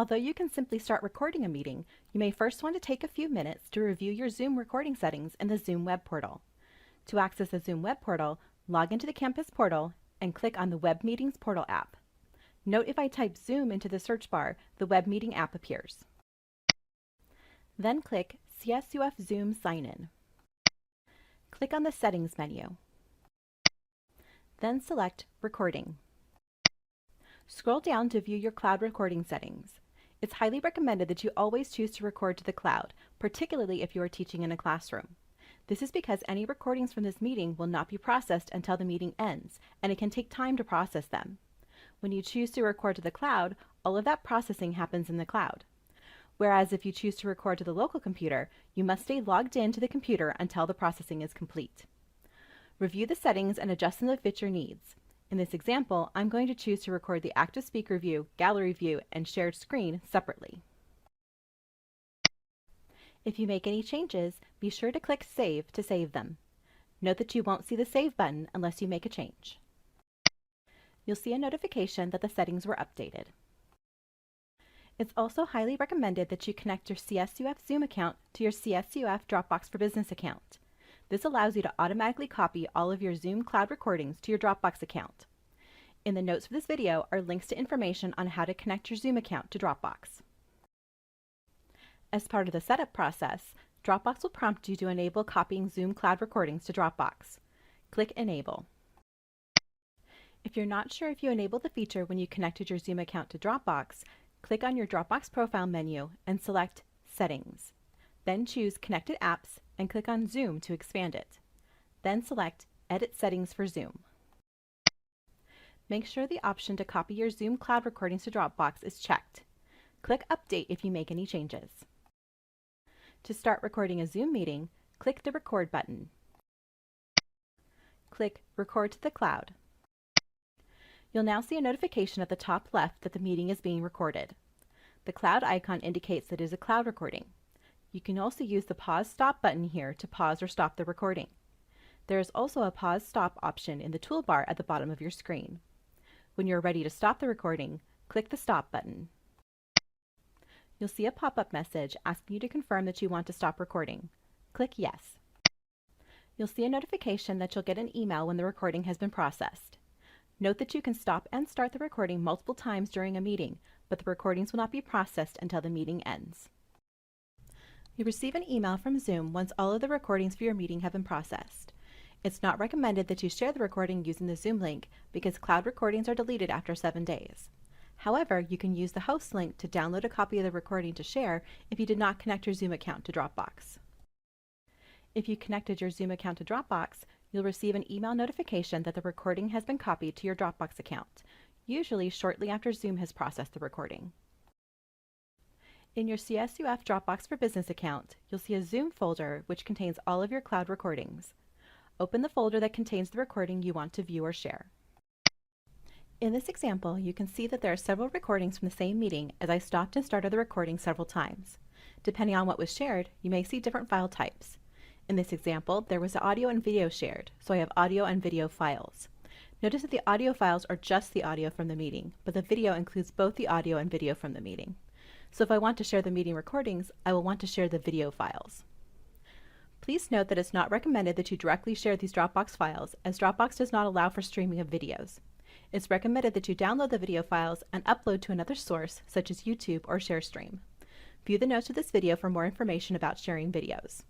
Although you can simply start recording a meeting, you may first want to take a few minutes to review your Zoom recording settings in the Zoom web portal. To access the Zoom web portal, log into the campus portal and click on the Web Meetings Portal app. Note if I type Zoom into the search bar, the web meeting app appears. Then click CSUF Zoom Sign In. Click on the Settings menu. Then select Recording. Scroll down to view your cloud recording settings. It's highly recommended that you always choose to record to the cloud, particularly if you are teaching in a classroom. This is because any recordings from this meeting will not be processed until the meeting ends, and it can take time to process them. When you choose to record to the cloud, all of that processing happens in the cloud. Whereas if you choose to record to the local computer, you must stay logged in to the computer until the processing is complete. Review the settings and adjust them to fit your needs. In this example, I'm going to choose to record the active speaker view, gallery view, and shared screen separately. If you make any changes, be sure to click Save to save them. Note that you won't see the Save button unless you make a change. You'll see a notification that the settings were updated. It's also highly recommended that you connect your CSUF Zoom account to your CSUF Dropbox for Business account. This allows you to automatically copy all of your Zoom cloud recordings to your Dropbox account. In the notes for this video are links to information on how to connect your Zoom account to Dropbox. As part of the setup process, Dropbox will prompt you to enable copying Zoom cloud recordings to Dropbox. Click Enable. If you're not sure if you enabled the feature when you connected your Zoom account to Dropbox, click on your Dropbox profile menu and select Settings. Then choose Connected Apps and click on Zoom to expand it. Then select Edit Settings for Zoom. Make sure the option to copy your Zoom cloud recordings to Dropbox is checked. Click Update if you make any changes. To start recording a Zoom meeting, click the Record button. Click Record to the Cloud. You'll now see a notification at the top left that the meeting is being recorded. The cloud icon indicates that it is a cloud recording. You can also use the Pause Stop button here to pause or stop the recording. There is also a Pause Stop option in the toolbar at the bottom of your screen. When you're ready to stop the recording, click the Stop button. You'll see a pop-up message asking you to confirm that you want to stop recording. Click Yes. You'll see a notification that you'll get an email when the recording has been processed. Note that you can stop and start the recording multiple times during a meeting, but the recordings will not be processed until the meeting ends. You'll receive an email from Zoom once all of the recordings for your meeting have been processed. It's not recommended that you share the recording using the Zoom link because cloud recordings are deleted after 7 days. However, you can use the host link to download a copy of the recording to share if you did not connect your Zoom account to Dropbox. If you connected your Zoom account to Dropbox, you'll receive an email notification that the recording has been copied to your Dropbox account, usually shortly after Zoom has processed the recording. In your CSUF Dropbox for Business account, you'll see a Zoom folder which contains all of your cloud recordings. Open the folder that contains the recording you want to view or share. In this example, you can see that there are several recordings from the same meeting as I stopped and started the recording several times. Depending on what was shared, you may see different file types. In this example, there was audio and video shared, so I have audio and video files. Notice that the audio files are just the audio from the meeting, but the video includes both the audio and video from the meeting. So if I want to share the meeting recordings, I will want to share the video files. Please note that it's not recommended that you directly share these Dropbox files, as Dropbox does not allow for streaming of videos. It's recommended that you download the video files and upload to another source, such as YouTube or ShareStream. View the notes of this video for more information about sharing videos.